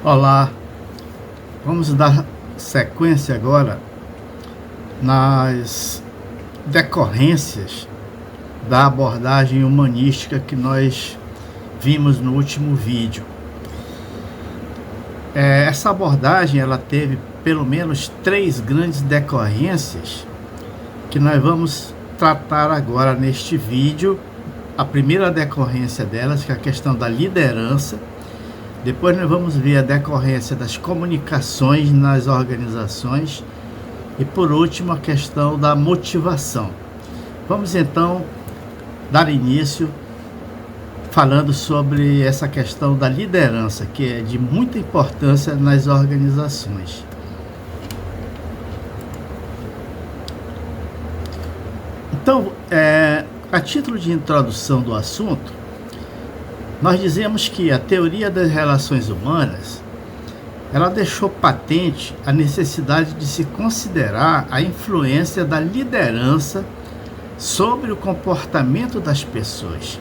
Olá, vamos dar sequência agora nas decorrências da abordagem humanística que nós vimos no último vídeo. Essa abordagem ela teve pelo menos 3 grandes decorrências que nós vamos tratar agora neste vídeo. A primeira decorrência delas, que é a questão da liderança. Depois nós vamos ver a decorrência das comunicações nas organizações e, por último, a questão da motivação. Vamos então dar início falando sobre essa questão da liderança, que é de muita importância nas organizações. Então, a título de introdução do assunto, nós dizemos que a teoria das relações humanas, ela deixou patente a necessidade de se considerar a influência da liderança sobre o comportamento das pessoas.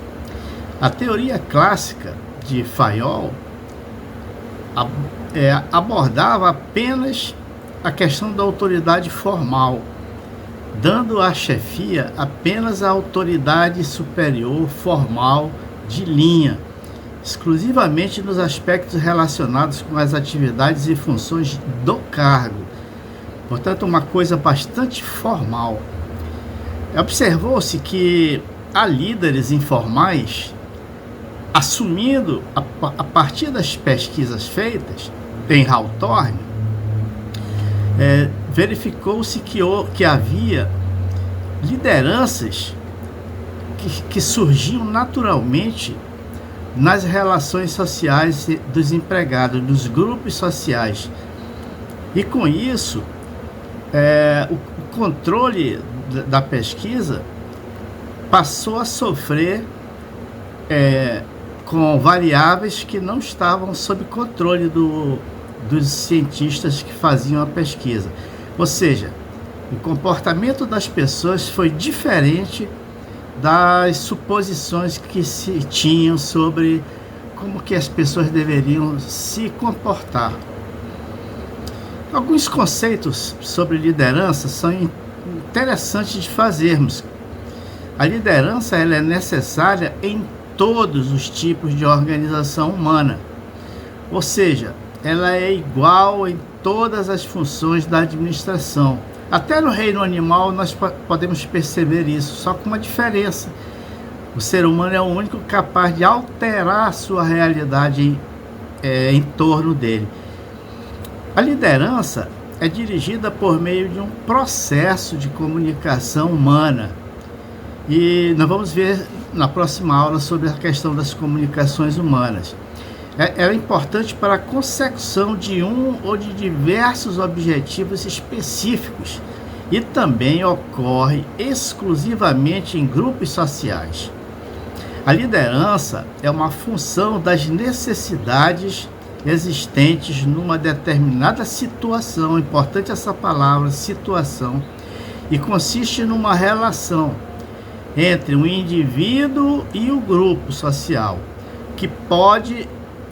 A teoria clássica de Fayol abordava apenas a questão da autoridade formal, dando à chefia apenas a autoridade superior formal de linha, exclusivamente nos aspectos relacionados com as atividades e funções do cargo. Portanto, uma coisa bastante formal. Observou-se que há líderes informais assumindo, a partir das pesquisas feitas em Hawthorne, verificou-se que havia lideranças que surgiam naturalmente nas relações sociais dos empregados, dos grupos sociais. E com isso, o controle da pesquisa passou a sofrer com variáveis que não estavam sob controle dos cientistas que faziam a pesquisa. Ou seja, o comportamento das pessoas foi diferente das suposições que se tinham sobre como que as pessoas deveriam se comportar. Alguns conceitos sobre liderança são interessantes de fazermos. A liderança ela é necessária em todos os tipos de organização humana, ou seja, ela é igual em todas as funções da administração. Até no reino animal nós podemos perceber isso, só com uma diferença. O ser humano é o único capaz de alterar a sua realidade em torno dele. A liderança é dirigida por meio de um processo de comunicação humana. E nós vamos ver na próxima aula sobre a questão das comunicações humanas. É importante para a consecução de um ou de diversos objetivos específicos e também ocorre exclusivamente em grupos sociais. A liderança é uma função das necessidades existentes numa determinada situação, importante essa palavra, situação, e consiste numa relação entre o indivíduo e o grupo social, que pode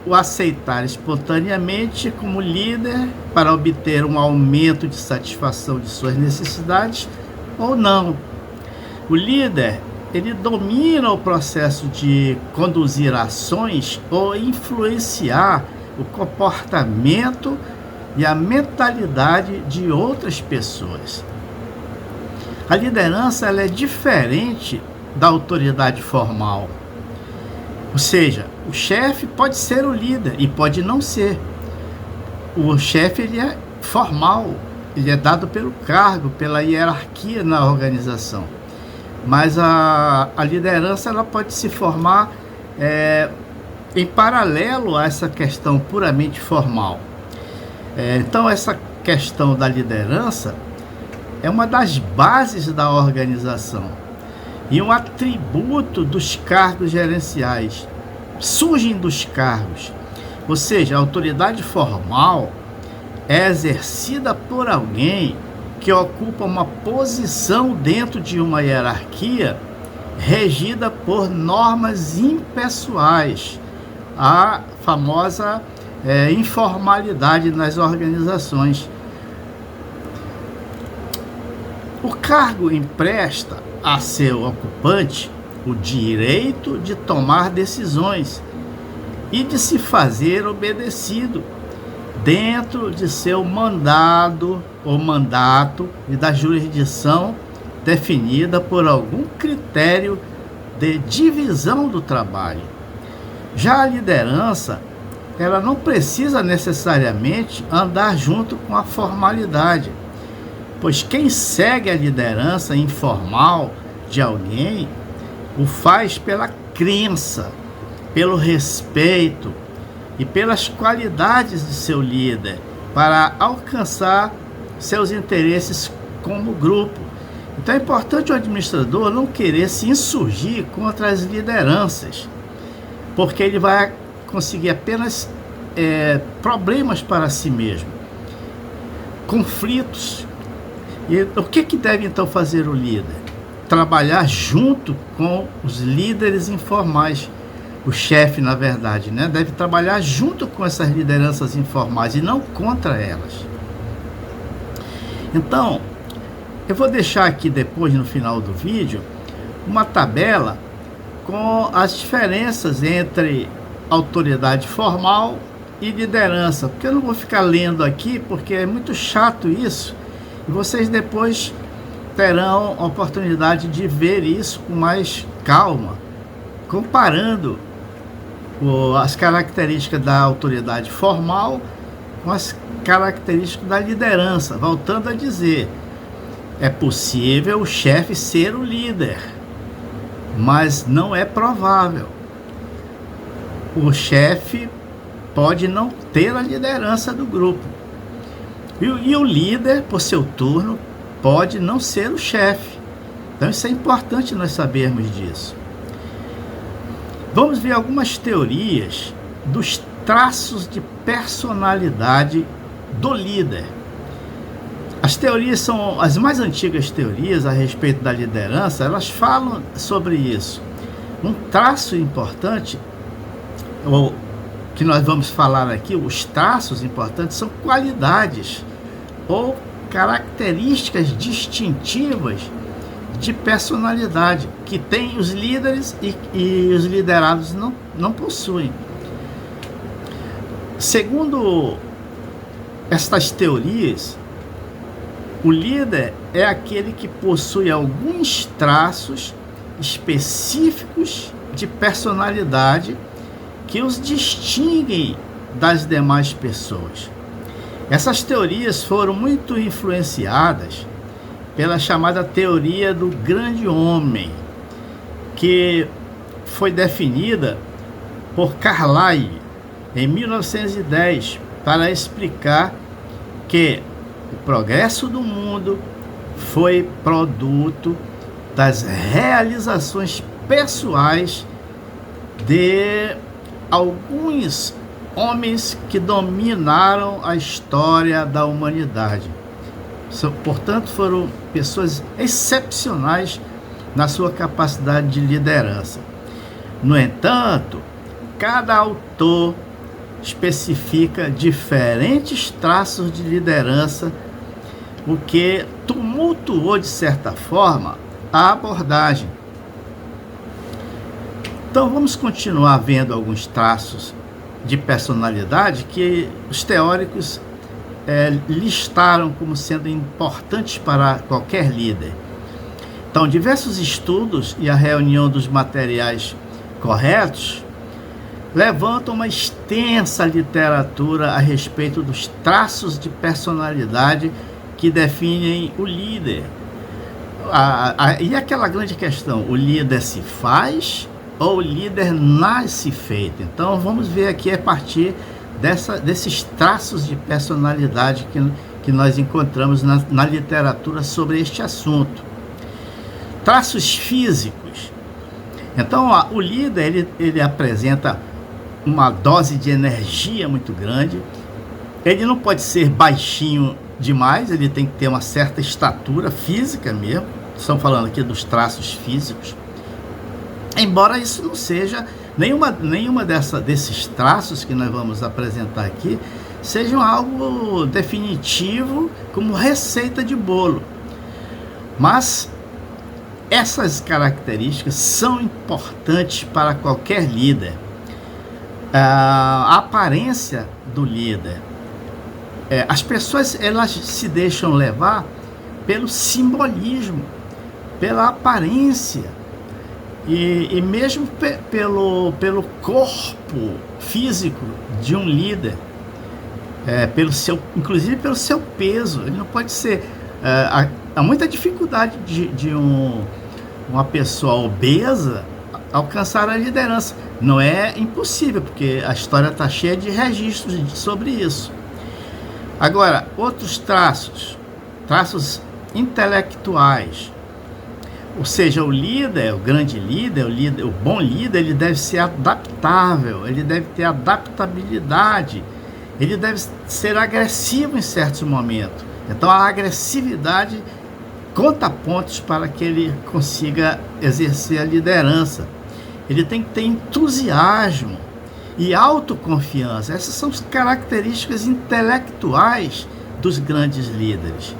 o aceitar espontaneamente como líder para obter um aumento de satisfação de suas necessidades ou não. O líder, ele domina o processo de conduzir ações ou influenciar o comportamento e a mentalidade de outras pessoas. A liderança ela é diferente da autoridade formal. Ou seja, o chefe pode ser o líder e pode não ser. O chefe ele é formal, ele é dado pelo cargo, pela hierarquia na organização. Mas a liderança ela pode se formar em paralelo a essa questão puramente formal. Então essa questão da liderança é uma das bases da organização e um atributo dos cargos gerenciais. Surgem dos cargos, ou seja, a autoridade formal é exercida por alguém que ocupa uma posição dentro de uma hierarquia regida por normas impessoais, a famosa informalidade nas organizações. O cargo empresta a seu ocupante o direito de tomar decisões e de se fazer obedecido dentro de seu mandado ou mandato e da jurisdição definida por algum critério de divisão do trabalho. Já a liderança, ela não precisa necessariamente andar junto com a formalidade, pois quem segue a liderança informal de alguém o faz pela crença, pelo respeito e pelas qualidades de seu líder para alcançar seus interesses como grupo. Então é importante o administrador não querer se insurgir contra as lideranças, porque ele vai conseguir apenas problemas para si mesmo, conflitos. E o que deve então fazer o líder? Trabalhar junto com os líderes informais. O chefe, na verdade, deve trabalhar junto com essas lideranças informais e não contra elas. Então, eu vou deixar aqui depois, no final do vídeo, uma tabela com as diferenças entre autoridade formal e liderança, porque eu não vou ficar lendo aqui, porque é muito chato isso, e vocês depois terão a oportunidade de ver isso com mais calma, comparando as características da autoridade formal com as características da liderança. Voltando a dizer, é possível o chefe ser o líder, mas não é provável. O chefe pode não ter a liderança do grupo. E o líder, por seu turno, pode não ser o chefe. Então isso é importante nós sabermos disso. Vamos ver algumas teorias dos traços de personalidade do líder. As teorias são as mais antigas teorias a respeito da liderança, elas falam sobre isso. Um traço importante, ou que nós vamos falar aqui, os traços importantes são qualidades ou características distintivas de personalidade que tem os líderes e os liderados não possuem. Segundo estas teorias, o líder é aquele que possui alguns traços específicos de personalidade que os distinguem das demais pessoas. Essas teorias foram muito influenciadas pela chamada teoria do grande homem, que foi definida por Carlyle em 1910 para explicar que o progresso do mundo foi produto das realizações pessoais de alguns homens que dominaram a história da humanidade. Portanto, foram pessoas excepcionais na sua capacidade de liderança. No entanto, cada autor especifica diferentes traços de liderança, o que tumultuou, de certa forma, a abordagem. Então, vamos continuar vendo alguns traços de personalidade que os teóricos listaram como sendo importantes para qualquer líder. Então, diversos estudos e a reunião dos materiais corretos levantam uma extensa literatura a respeito dos traços de personalidade que definem o líder. E aquela grande questão, o líder se faz ou o líder nasce feito? Então vamos ver aqui a partir desses traços de personalidade que nós encontramos na literatura sobre este assunto. Traços físicos. Então o líder ele apresenta uma dose de energia muito grande. Ele não pode ser baixinho demais, ele tem que ter uma certa estatura física mesmo. Estamos falando aqui dos traços físicos. Embora isso não seja nenhuma desses traços que nós vamos apresentar aqui sejam algo definitivo como receita de bolo. Mas essas características são importantes para qualquer líder. A aparência do líder. As pessoas, elas se deixam levar pelo simbolismo, pela aparência e mesmo pelo corpo físico de um líder, inclusive pelo seu peso. Ele não pode ser... há muita dificuldade de uma pessoa obesa alcançar a liderança. Não é impossível, porque a história está cheia de registros sobre isso. Agora, outros traços intelectuais. Ou seja, o líder, o grande líder, o bom líder, ele deve ser adaptável, ele deve ter adaptabilidade, ele deve ser agressivo em certos momentos. Então, a agressividade conta pontos para que ele consiga exercer a liderança. Ele tem que ter entusiasmo e autoconfiança. Essas são as características intelectuais dos grandes líderes.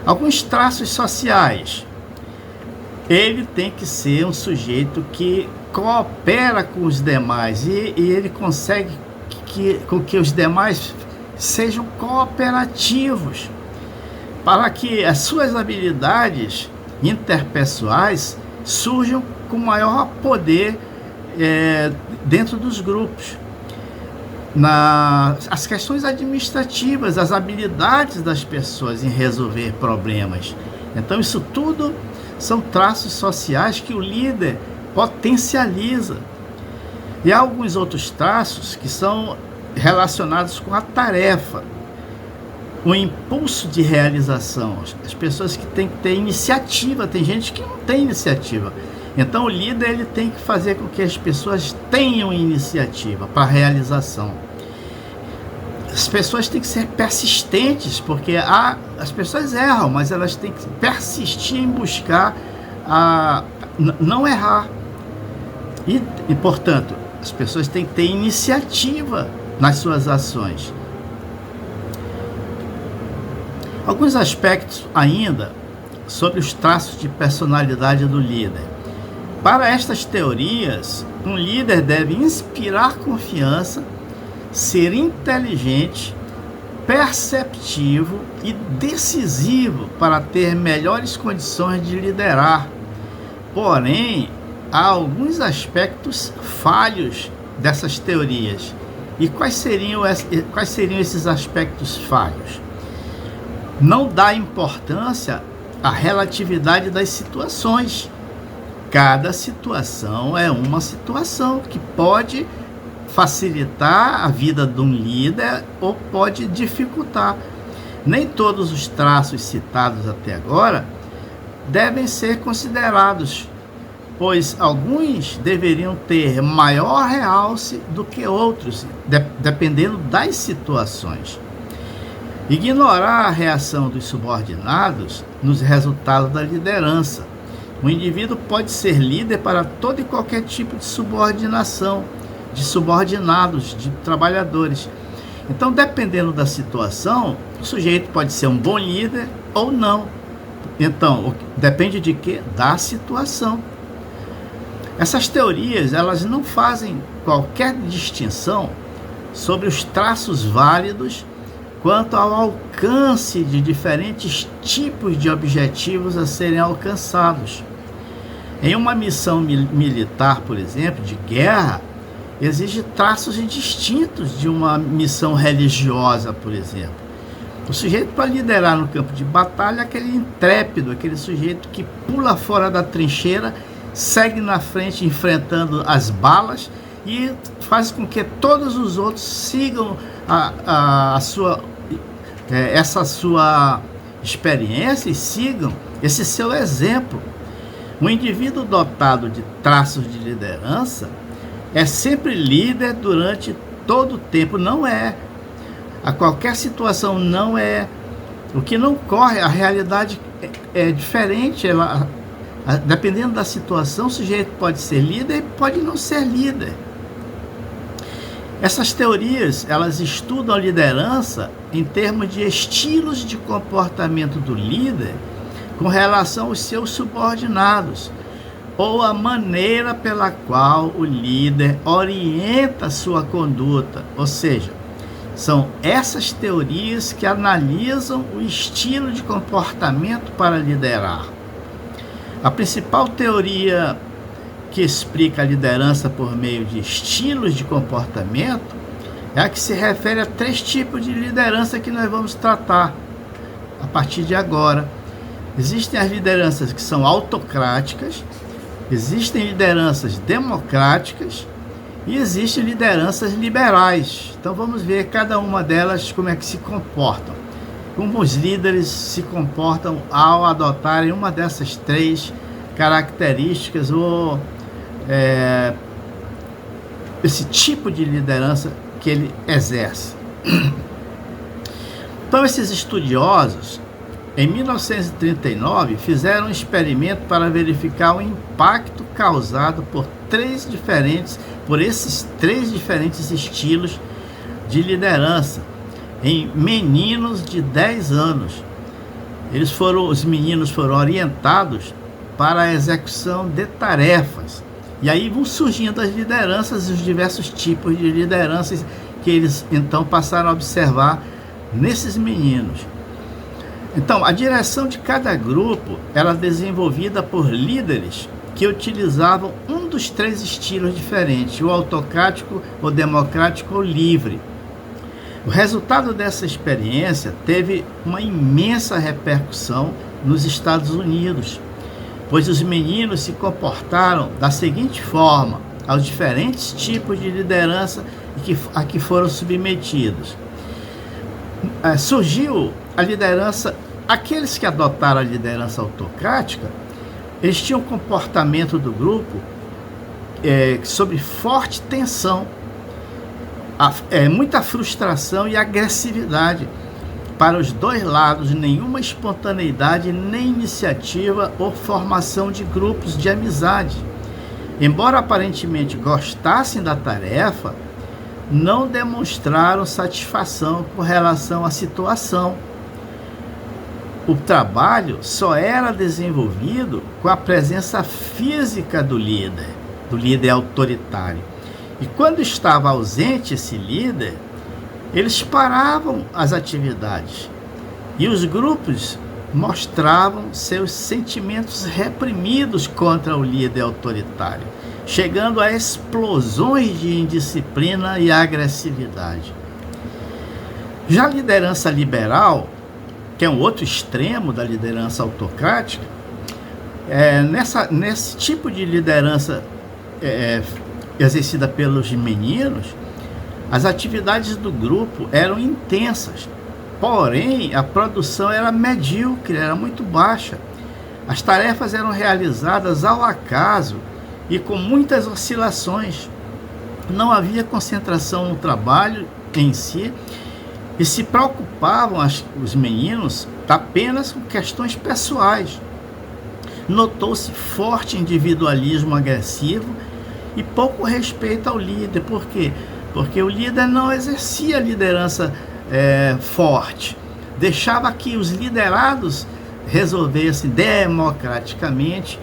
Alguns traços sociais. Ele tem que ser um sujeito que coopera com os demais e ele consegue com que os demais sejam cooperativos, para que as suas habilidades interpessoais surjam com maior poder dentro dos grupos. As questões administrativas, as habilidades das pessoas em resolver problemas. Então, isso tudo são traços sociais que o líder potencializa. E há alguns outros traços que são relacionados com a tarefa, o impulso de realização. As pessoas que têm que ter iniciativa. Tem gente que não tem iniciativa. Então, o líder, ele tem que fazer com que as pessoas tenham iniciativa para a realização. As pessoas têm que ser persistentes, porque as pessoas erram, mas elas têm que persistir em buscar não errar. E, portanto, as pessoas têm que ter iniciativa nas suas ações. Alguns aspectos ainda sobre os traços de personalidade do líder. Para estas teorias, um líder deve inspirar confiança, ser inteligente, perceptivo e decisivo para ter melhores condições de liderar. Porém, há alguns aspectos falhos dessas teorias. E quais seriam esses aspectos falhos? Não dá importância à relatividade das situações. Cada situação é uma situação que pode facilitar a vida de um líder ou pode dificultar. Nem todos os traços citados até agora devem ser considerados, pois alguns deveriam ter maior realce do que outros, dependendo das situações. Ignorar a reação dos subordinados nos resultados da liderança. O indivíduo pode ser líder para todo e qualquer tipo de subordinação, de subordinados, de trabalhadores. Então, dependendo da situação, o sujeito pode ser um bom líder ou não. Então, depende de quê? Da situação. Essas teorias, elas não fazem qualquer distinção sobre os traços válidos quanto ao alcance de diferentes tipos de objetivos a serem alcançados. Em uma missão militar, por exemplo, de guerra, exige traços distintos de uma missão religiosa, por exemplo. O sujeito para liderar no campo de batalha é aquele intrépido, aquele sujeito que pula fora da trincheira, segue na frente enfrentando as balas e faz com que todos os outros sigam essa sua experiência e sigam esse seu exemplo. Um indivíduo dotado de traços de liderança é sempre líder durante todo o tempo. Não é. A qualquer situação não é. O que não corre, a realidade é diferente. Dependendo da situação, o sujeito pode ser líder e pode não ser líder. Essas teorias, elas estudam a liderança em termos de estilos de comportamento do líder com relação aos seus subordinados, ou a maneira pela qual o líder orienta sua conduta. Ou seja, são essas teorias que analisam o estilo de comportamento para liderar. A principal teoria que explica a liderança por meio de estilos de comportamento é a que se refere a 3 tipos de liderança que nós vamos tratar a partir de agora. Existem as lideranças que são autocráticas, existem lideranças democráticas e existem lideranças liberais. Então vamos ver cada uma delas como é que se comportam. Como os líderes se comportam ao adotarem uma dessas 3 características ou esse tipo de liderança que ele exerce. Então esses estudiosos, em 1939, fizeram um experimento para verificar o impacto causado por esses três diferentes estilos de liderança em meninos de 10 anos. Os meninos foram orientados para a execução de tarefas. E aí vão surgindo as lideranças e os diversos tipos de lideranças que eles então passaram a observar nesses meninos. Então, a direção de cada grupo era desenvolvida por líderes que utilizavam um dos 3 estilos diferentes, o autocrático, o democrático ou livre. O resultado dessa experiência teve uma imensa repercussão nos Estados Unidos, pois os meninos se comportaram da seguinte forma aos diferentes tipos de liderança a que foram submetidos. Surgiu a liderança, aqueles que adotaram a liderança autocrática, eles tinham um comportamento do grupo sob forte tensão, muita frustração e agressividade para os 2 lados, nenhuma espontaneidade, nem iniciativa ou formação de grupos de amizade. Embora aparentemente gostassem da tarefa, não demonstraram satisfação com relação à situação. O trabalho só era desenvolvido com a presença física do líder autoritário. E quando estava ausente esse líder, eles paravam as atividades e os grupos mostravam seus sentimentos reprimidos contra o líder autoritário, chegando a explosões de indisciplina e agressividade. Já a liderança liberal, que é um outro extremo da liderança autocrática, nesse tipo de liderança exercida pelos meninos, as atividades do grupo eram intensas, porém a produção era medíocre, era muito baixa. As tarefas eram realizadas ao acaso e com muitas oscilações. Não havia concentração no trabalho em si e se preocupavam os meninos apenas com questões pessoais. Notou-se forte individualismo agressivo e pouco respeito ao líder. Por quê? Porque o líder não exercia liderança forte, deixava que os liderados resolvessem democraticamente,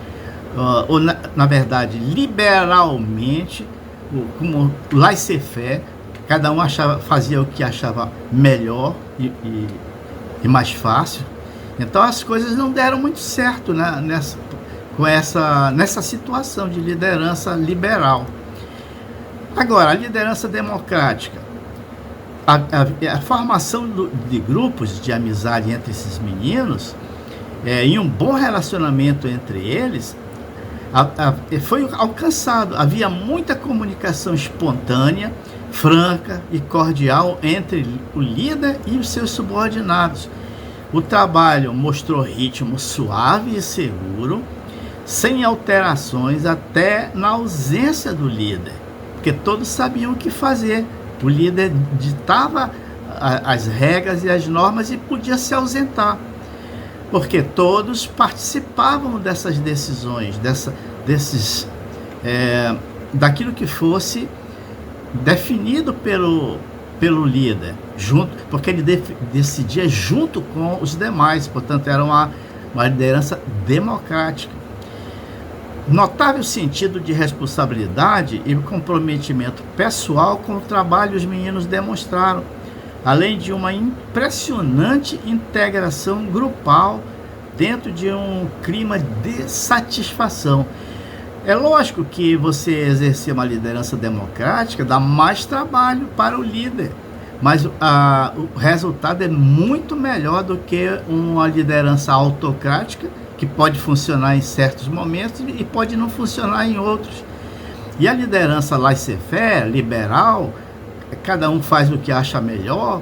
ou na verdade liberalmente, como laissez-faire. Cada um fazia o que achava melhor e mais fácil. Então as coisas não deram muito certo, né, nessa situação de liderança liberal. Agora, a liderança democrática, a formação de grupos de amizade entre esses meninos e um bom relacionamento entre eles foi alcançado. Havia muita comunicação espontânea, franca e cordial entre o líder e os seus subordinados. O trabalho mostrou ritmo suave e seguro, sem alterações até na ausência do líder, porque todos sabiam o que fazer. O líder ditava as regras e as normas e podia se ausentar. porque todos participavam dessas decisões, daquilo que fosse definido pelo líder, porque ele decidia junto com os demais, portanto era uma liderança democrática. Notável sentido de responsabilidade e comprometimento pessoal com o trabalho os meninos demonstraram, além de uma impressionante integração grupal dentro de um clima de satisfação. É lógico que você exercer uma liderança democrática dá mais trabalho para o líder, mas o resultado é muito melhor do que uma liderança autocrática, que pode funcionar em certos momentos e pode não funcionar em outros. E a liderança laissez-faire, liberal, cada um faz o que acha melhor,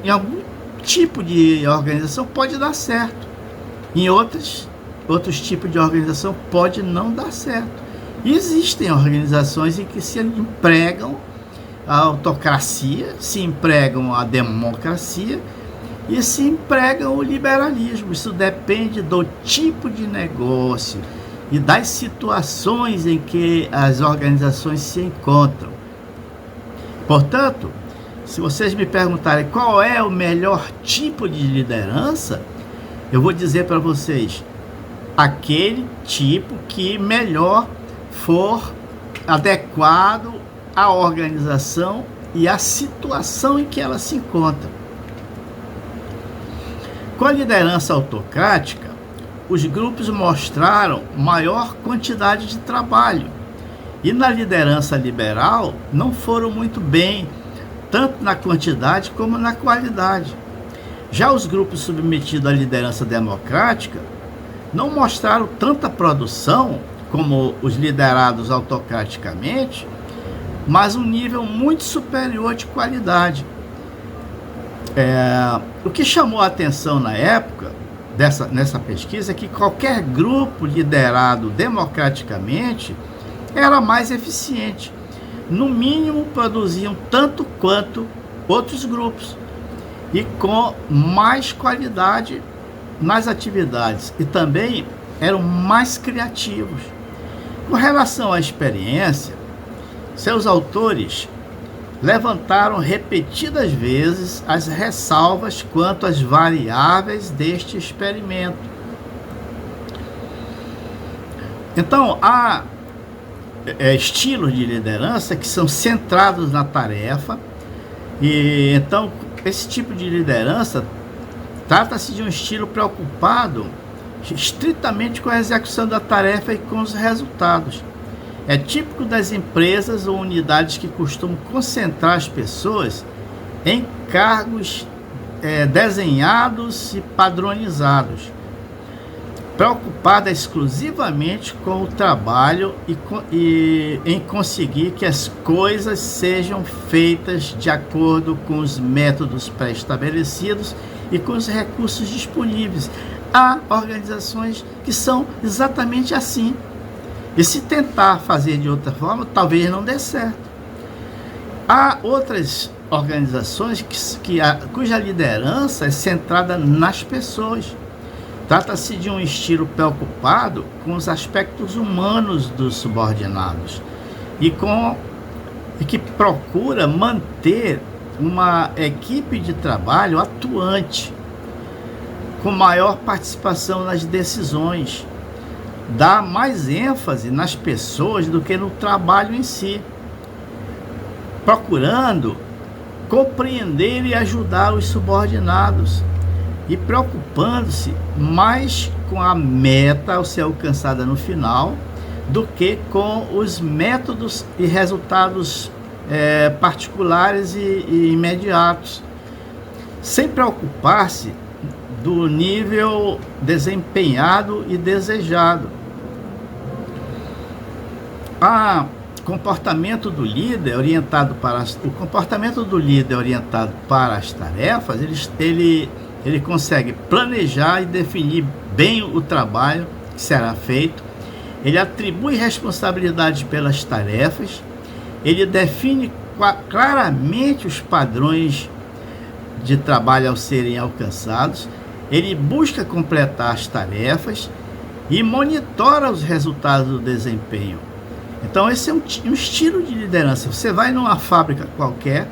em algum tipo de organização pode dar certo, em outros tipos de organização pode não dar certo. E existem organizações em que se empregam a autocracia, se empregam a democracia e se empregam o liberalismo. Isso depende do tipo de negócio e das situações em que as organizações se encontram. Portanto, se vocês me perguntarem qual é o melhor tipo de liderança, eu vou dizer para vocês: aquele tipo que melhor for adequado à organização e à situação em que ela se encontra. Com a liderança autocrática, os grupos mostraram maior quantidade de trabalho, e na liderança liberal não foram muito bem, tanto na quantidade como na qualidade. Já os grupos submetidos à liderança democrática não mostraram tanta produção como os liderados autocraticamente, mas um nível muito superior de qualidade. O que chamou a atenção na época, nessa pesquisa, é que qualquer grupo liderado democraticamente era mais eficiente. No mínimo, produziam tanto quanto outros grupos e com mais qualidade nas atividades, e também eram mais criativos. Com relação à experiência, seus autores levantaram repetidas vezes as ressalvas quanto às variáveis deste experimento. Então, há estilos de liderança que são centrados na tarefa, e então esse tipo de liderança trata-se de um estilo preocupado estritamente com a execução da tarefa e com os resultados. É típico das empresas ou unidades que costumam concentrar as pessoas em cargos desenhados e padronizados, preocupada exclusivamente com o trabalho e em conseguir que as coisas sejam feitas de acordo com os métodos pré-estabelecidos e com os recursos disponíveis. Há organizações que são exatamente assim. E se tentar fazer de outra forma, talvez não dê certo. Há outras organizações cuja liderança é centrada nas pessoas. Trata-se de um estilo preocupado com os aspectos humanos dos subordinados e que procura manter uma equipe de trabalho atuante, com maior participação nas decisões. Dá mais ênfase nas pessoas do que no trabalho em si, procurando compreender e ajudar os subordinados e preocupando-se mais com a meta a ser alcançada no final do que com os métodos e resultados particulares e imediatos, sem preocupar-se do nível desempenhado e desejado. O comportamento do líder orientado para as tarefas, ele consegue planejar e definir bem o trabalho que será feito. Ele atribui responsabilidade pelas tarefas. Ele define claramente os padrões de trabalho a serem alcançados. ele busca completar as tarefas e monitora os resultados do desempenho. Então esse é um estilo de liderança. Você vai numa fábrica qualquer,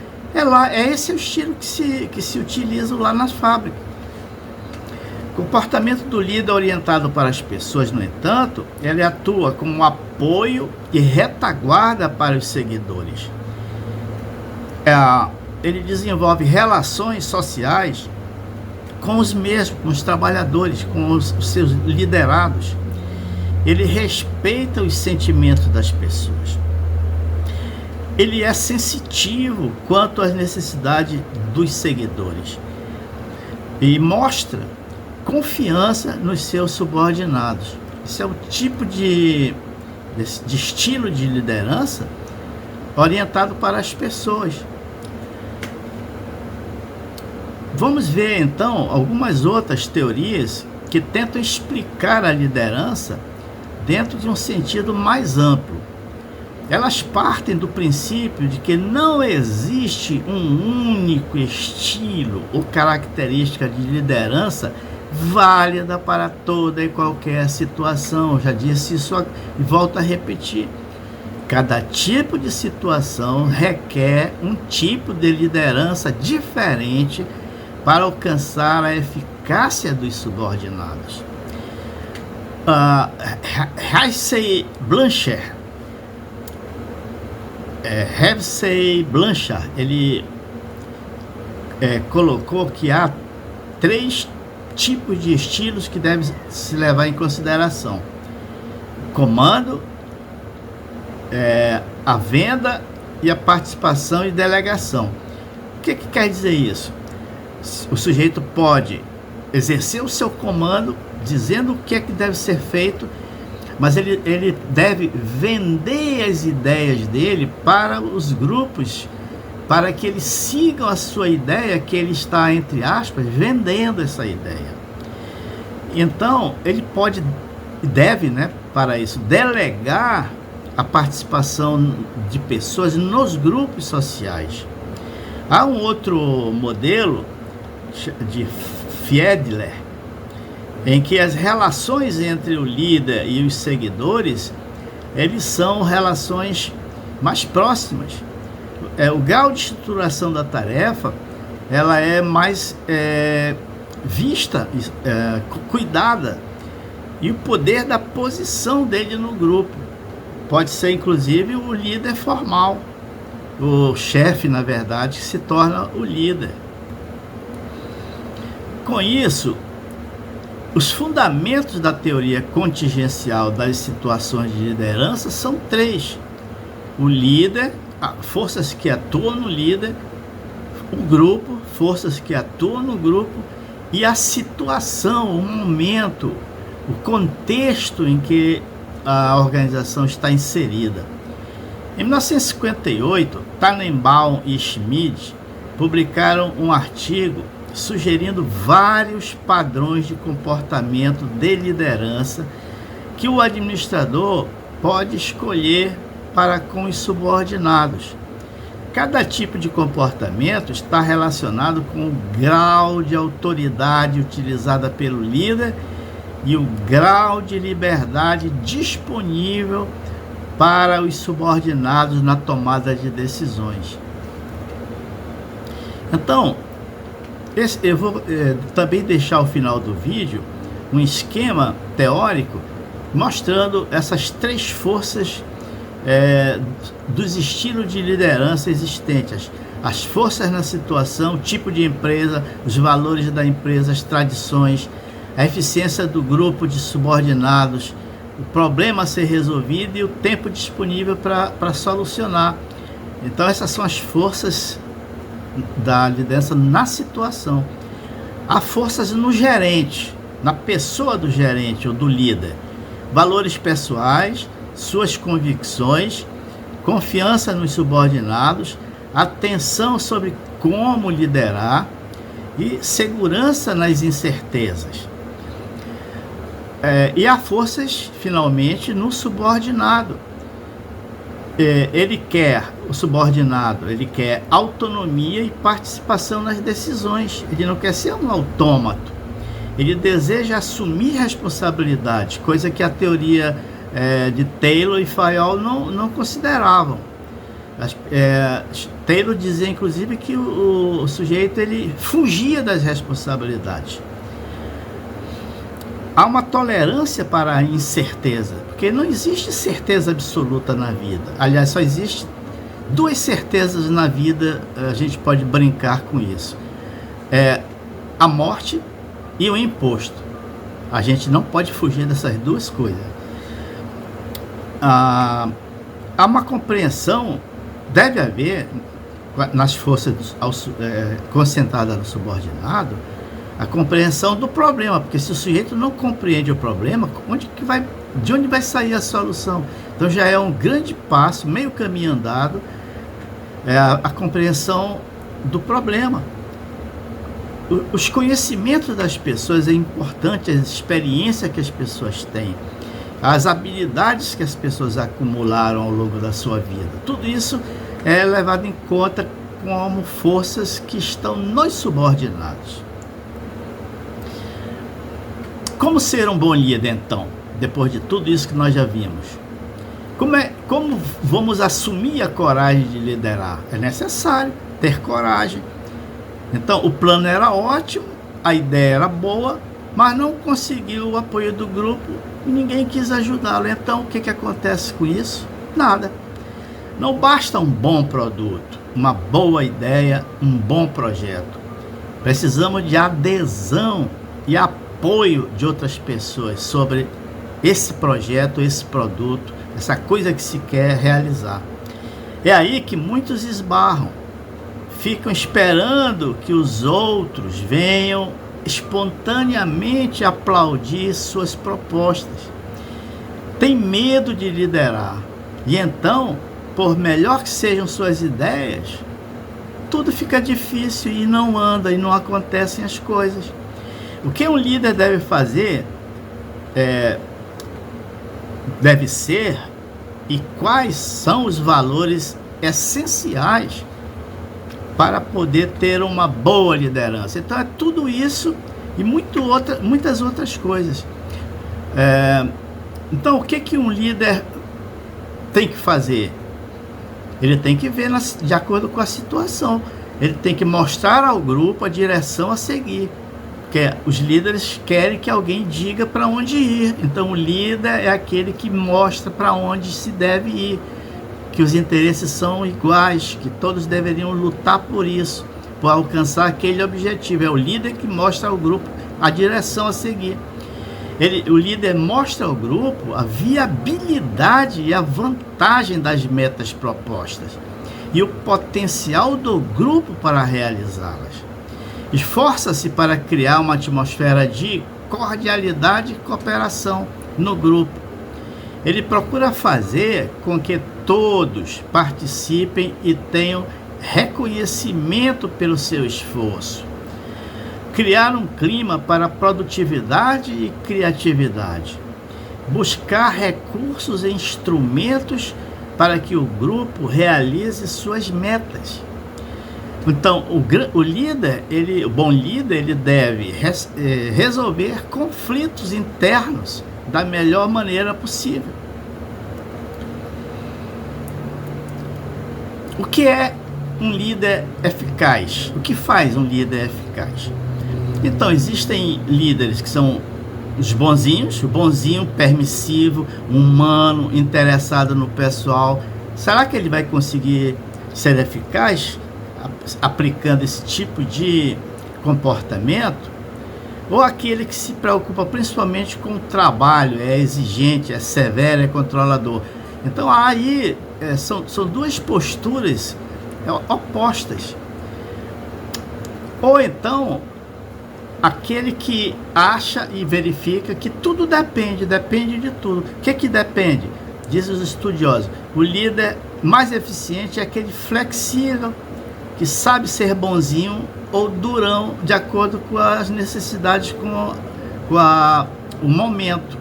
esse é o estilo que se utiliza lá nas fábricas. O comportamento do líder orientado para as pessoas, no entanto, ele atua como apoio e retaguarda para os seguidores. Ele desenvolve relações sociais com os mesmos, com os trabalhadores, com os seus liderados. Ele respeita os sentimentos das pessoas. Ele é sensitivo quanto às necessidades dos seguidores e mostra confiança nos seus subordinados. Esse é o tipo de estilo de liderança orientado para as pessoas. Vamos ver então algumas outras teorias que tentam explicar a liderança dentro de um sentido mais amplo. Elas partem do princípio de que não existe um único estilo ou característica de liderança válida para toda e qualquer situação. Eu já disse isso e volto a repetir. Cada tipo de situação requer um tipo de liderança diferente para alcançar a eficácia dos subordinados. Havsey Blanchard, ele colocou que há 3 tipos de estilos que devem se levar em consideração: comando, a venda e a participação e delegação. O que quer dizer isso? O sujeito pode exercer o seu comando dizendo o que é que deve ser feito, mas ele deve vender as ideias dele para os grupos, para que eles sigam a sua ideia, que ele está, entre aspas, vendendo essa ideia. Então, ele deve, para isso, delegar a participação de pessoas nos grupos sociais. Há um outro modelo de Fiedler, em que as relações entre o líder e os seguidores, eles são relações mais próximas. O grau de estruturação da tarefa, ela é mais vista, cuidada, e o poder da posição dele no grupo. Pode ser, inclusive, o líder formal, o chefe, na verdade, que se torna o líder. Com isso, os fundamentos da teoria contingencial das situações de liderança são 3. O líder, forças que atuam no líder, o grupo, forças que atuam no grupo, e a situação, o momento, o contexto em que a organização está inserida. Em 1958, Tannenbaum e Schmidt publicaram um artigo sugerindo vários padrões de comportamento de liderança que o administrador pode escolher para com os subordinados. Cada tipo de comportamento está relacionado com o grau de autoridade utilizada pelo líder e o grau de liberdade disponível para os subordinados na tomada de decisões. Então, eu vou também deixar ao final do vídeo um esquema teórico mostrando essas 3 forças dos estilos de liderança existentes: as forças na situação, o tipo de empresa, os valores da empresa, as tradições, a eficiência do grupo de subordinados, o problema a ser resolvido e o tempo disponível para solucionar. Então essas são as forças da liderança na situação. Há forças no gerente, na pessoa do gerente ou do líder: valores pessoais, suas convicções, confiança nos subordinados, atenção sobre como liderar e segurança nas incertezas. E há forças, finalmente, no subordinado. O subordinado quer autonomia e participação nas decisões. Ele não quer ser um autômato. Ele deseja assumir responsabilidade, coisa que a teoria de Taylor e Fayol não consideravam. Taylor dizia, inclusive, que o sujeito ele fugia das responsabilidades. Há uma tolerância para a incerteza, porque não existe certeza absoluta na vida. Aliás, só existe duas certezas na vida, a gente pode brincar com isso. A morte e o imposto. A gente não pode fugir dessas duas coisas. Há uma compreensão, deve haver, nas forças concentradas no subordinado, a compreensão do problema, porque se o sujeito não compreende o problema, de onde vai sair a solução? Então já é um grande passo, meio caminho andado, a compreensão do problema. Os conhecimentos das pessoas é importante, a experiência que as pessoas têm, as habilidades que as pessoas acumularam ao longo da sua vida, tudo isso é levado em conta como forças que estão nos subordinados. Como ser um bom líder, então, depois de tudo isso que nós já vimos? Como vamos assumir a coragem de liderar? É necessário ter coragem. Então, o plano era ótimo, a ideia era boa, mas não conseguiu o apoio do grupo e ninguém quis ajudá-lo. Então, o que acontece com isso? Nada. Não basta um bom produto, uma boa ideia, um bom projeto. Precisamos de adesão e apoio de outras pessoas sobre esse projeto, esse produto, essa coisa que se quer realizar. É aí que muitos esbarram, ficam esperando que os outros venham espontaneamente aplaudir suas propostas. Tem medo de liderar e então, por melhor que sejam suas ideias, tudo fica difícil e não anda e não acontecem as coisas. O que um líder deve fazer deve ser, e quais são os valores essenciais para poder ter uma boa liderança. Então é tudo isso e muitas outras coisas. Então o que um líder tem que fazer? Ele tem que ver de acordo com a situação. Ele tem que mostrar ao grupo a direção a seguir. Porque os líderes querem que alguém diga para onde ir. Então o líder é aquele que mostra para onde se deve ir, que os interesses são iguais, que todos deveriam lutar por isso, por alcançar aquele objetivo. É o líder que mostra ao grupo a direção a seguir. O líder mostra ao grupo a viabilidade e a vantagem das metas propostas e o potencial do grupo para realizá-las. Esforça-se para criar uma atmosfera de cordialidade e cooperação no grupo. Ele procura fazer com que todos participem e tenham reconhecimento pelo seu esforço. Criar um clima para produtividade e criatividade. Buscar recursos e instrumentos para que o grupo realize suas metas. Então, o líder, o bom líder, ele deve resolver conflitos internos da melhor maneira possível. O que é um líder eficaz? O que faz um líder eficaz? Então, existem líderes que são os bonzinhos, o bonzinho permissivo, humano, interessado no pessoal. Será que ele vai conseguir ser eficaz aplicando esse tipo de comportamento? Ou aquele que se preocupa principalmente com o trabalho, é exigente, é severo, é controlador? Então aí são duas posturas opostas. Ou então aquele que acha e verifica que tudo depende de tudo. O que depende? Diz os estudiosos, o líder mais eficiente é aquele flexível, que sabe ser bonzinho ou durão, de acordo com as necessidades, com o momento.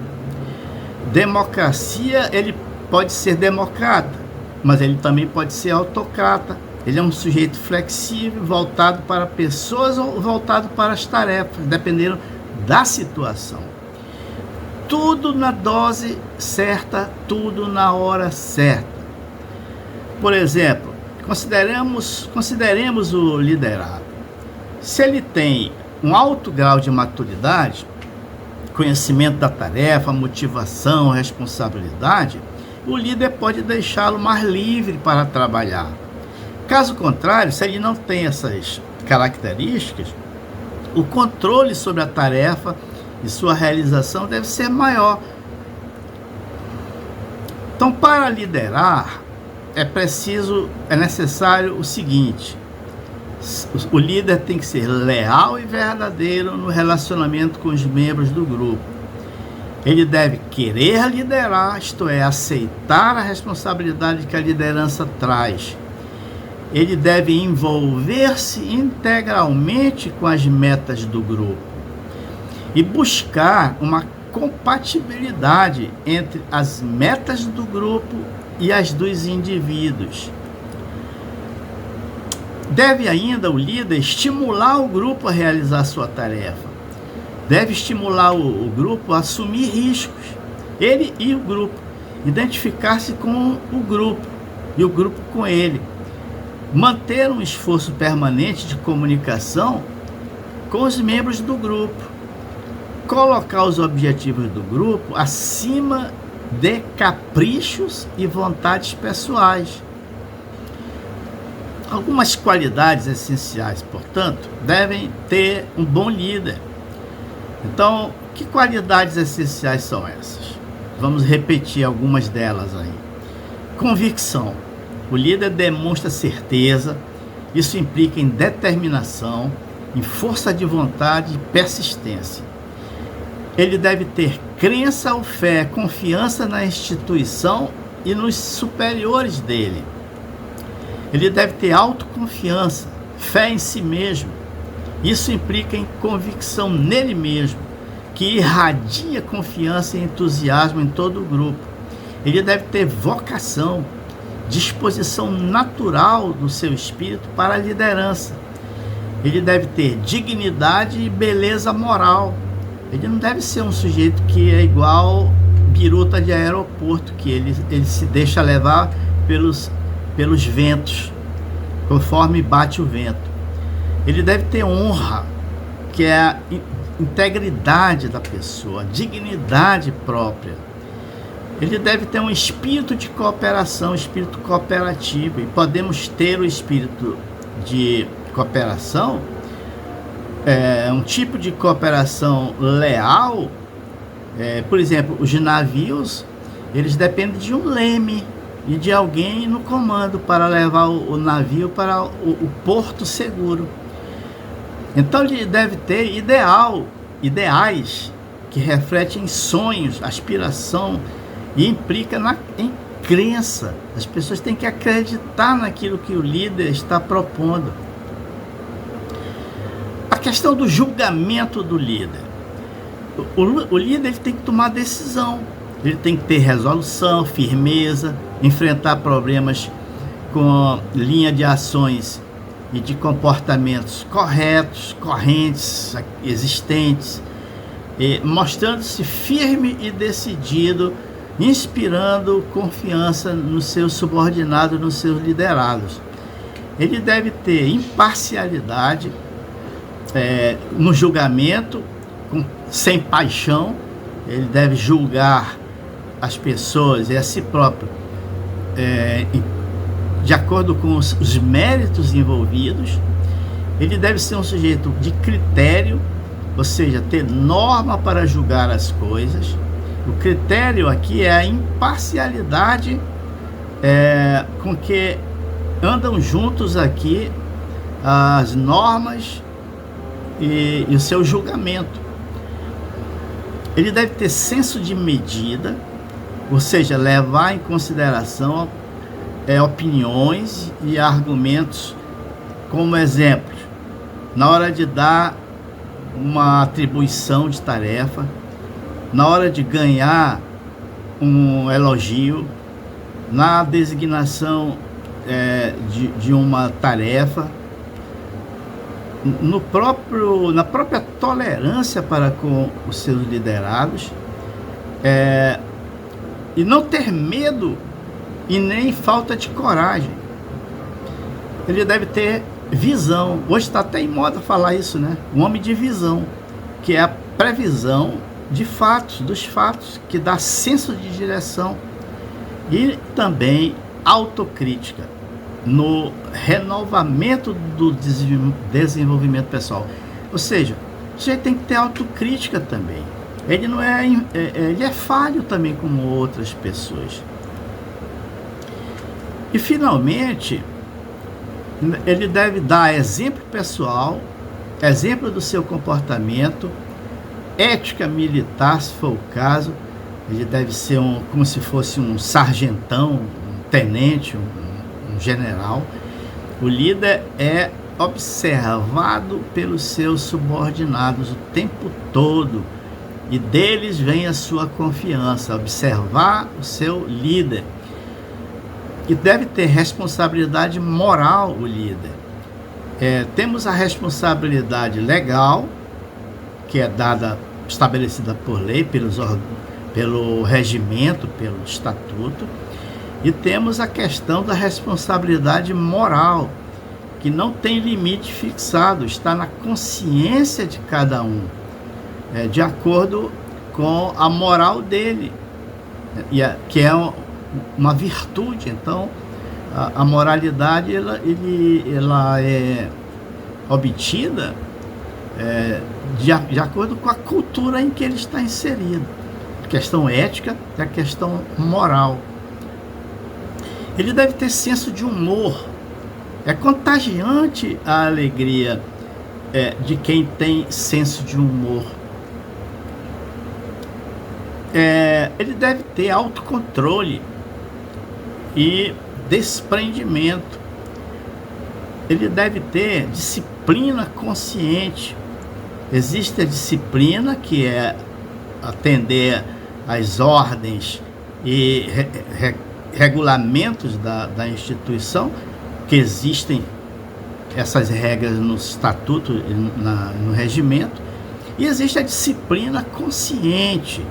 Democracia, ele pode ser democrata, mas ele também pode ser autocrata. Ele é um sujeito flexível, voltado para pessoas ou voltado para as tarefas, dependendo da situação. Tudo na dose certa, tudo na hora certa. Por exemplo, consideremos o liderado. Se ele tem um alto grau de maturidade, conhecimento da tarefa, motivação, responsabilidade, o líder pode deixá-lo mais livre para trabalhar. Caso contrário, se ele não tem essas características, o controle sobre a tarefa e sua realização deve ser maior. Então, para liderar, é necessário o seguinte: o líder tem que ser leal e verdadeiro no relacionamento com os membros do grupo. Ele deve querer liderar, isto é, aceitar a responsabilidade que a liderança traz. Ele deve envolver-se integralmente com as metas do grupo e buscar uma compatibilidade entre as metas do grupo e as dos indivíduos. Deve ainda o líder estimular o grupo a realizar sua tarefa. Deve estimular o grupo a assumir riscos. Ele e o grupo. Identificar-se com o grupo e o grupo com ele. Manter um esforço permanente de comunicação com os membros do grupo. Colocar os objetivos do grupo acima de caprichos e vontades pessoais. Algumas qualidades essenciais, portanto, devem ter um bom líder. Então, que qualidades essenciais são essas? Vamos repetir algumas delas aí. Convicção. O líder demonstra certeza, isso implica em determinação, em força de vontade e persistência. Ele deve ter crença ou fé, confiança na instituição e nos superiores dele. Ele deve ter autoconfiança, fé em si mesmo. Isso implica em convicção nele mesmo, que irradia confiança e entusiasmo em todo o grupo. Ele deve ter vocação, disposição natural do seu espírito para a liderança. Ele deve ter dignidade e beleza moral. Ele não deve ser um sujeito que é igual biruta de aeroporto, que ele se deixa levar pelos ventos, conforme bate o vento. Ele deve ter honra, que é a integridade da pessoa, a dignidade própria. Ele deve ter um espírito de cooperação, espírito cooperativo, e podemos ter o espírito de cooperação, um tipo de cooperação leal. Por exemplo, os navios, eles dependem de um leme e de alguém no comando para levar o navio para o porto seguro. Então ele deve ter ideais que refletem sonhos, aspiração, e implica em crença. As pessoas têm que acreditar naquilo que o líder está propondo. A questão do julgamento do líder. O líder ele tem que tomar decisão. Ele tem que ter resolução, firmeza, enfrentar problemas com linha de ações e de comportamentos corretos, correntes, existentes, mostrando-se firme e decidido, inspirando confiança nos seus subordinados, nos seus liderados. Ele deve ter imparcialidade no julgamento, sem paixão. Ele deve julgar as pessoas e a si próprio de acordo com os méritos envolvidos. Ele deve ser um sujeito de critério, ou seja, ter norma para julgar as coisas. O critério aqui é a imparcialidade com que andam juntos aqui as normas e o seu julgamento. Ele deve ter senso de medida, ou seja, levar em consideração opiniões e argumentos como exemplos na hora de dar uma atribuição de tarefa, na hora de ganhar um elogio, na designação de uma tarefa. na própria tolerância para com os seus liderados, e não ter medo e nem falta de coragem. Ele deve ter visão. Hoje está até em moda falar isso, né? Um homem de visão, que é a previsão de fatos, dos fatos, que dá senso de direção, e também autocrítica no renovamento do desenvolvimento pessoal. Ou seja, você tem que ter autocrítica também. Ele não é, ele é falho também como outras pessoas. E finalmente, ele deve dar exemplo pessoal, exemplo do seu comportamento, ética militar, se for o caso. Ele deve ser como se fosse um sargentão, um tenente, um general. O líder é observado pelos seus subordinados o tempo todo, e deles vem a sua confiança. Observar o seu líder. E deve ter responsabilidade moral o líder. Temos a responsabilidade legal, que é estabelecida por lei, pelo regimento, pelo estatuto, e temos a questão da responsabilidade moral, que não tem limite fixado, está na consciência de cada um, de acordo com a moral dele, que é uma virtude. Então, a moralidade ela é obtida de acordo com a cultura em que ele está inserido. A questão ética e a questão moral. Ele deve ter senso de humor. É contagiante a alegria de quem tem senso de humor. Ele deve ter autocontrole e desprendimento. Ele deve ter disciplina consciente. Existe a disciplina, que é atender às ordens e regulamentos da instituição, que existem essas regras no estatuto, no regimento. E existe a disciplina consciente,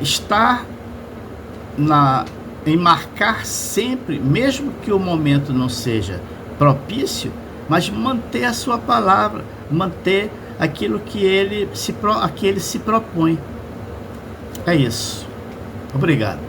estar em marcar sempre, mesmo que o momento não seja propício, mas manter a sua palavra, manter aquilo que ele se propõe. É isso. Obrigado.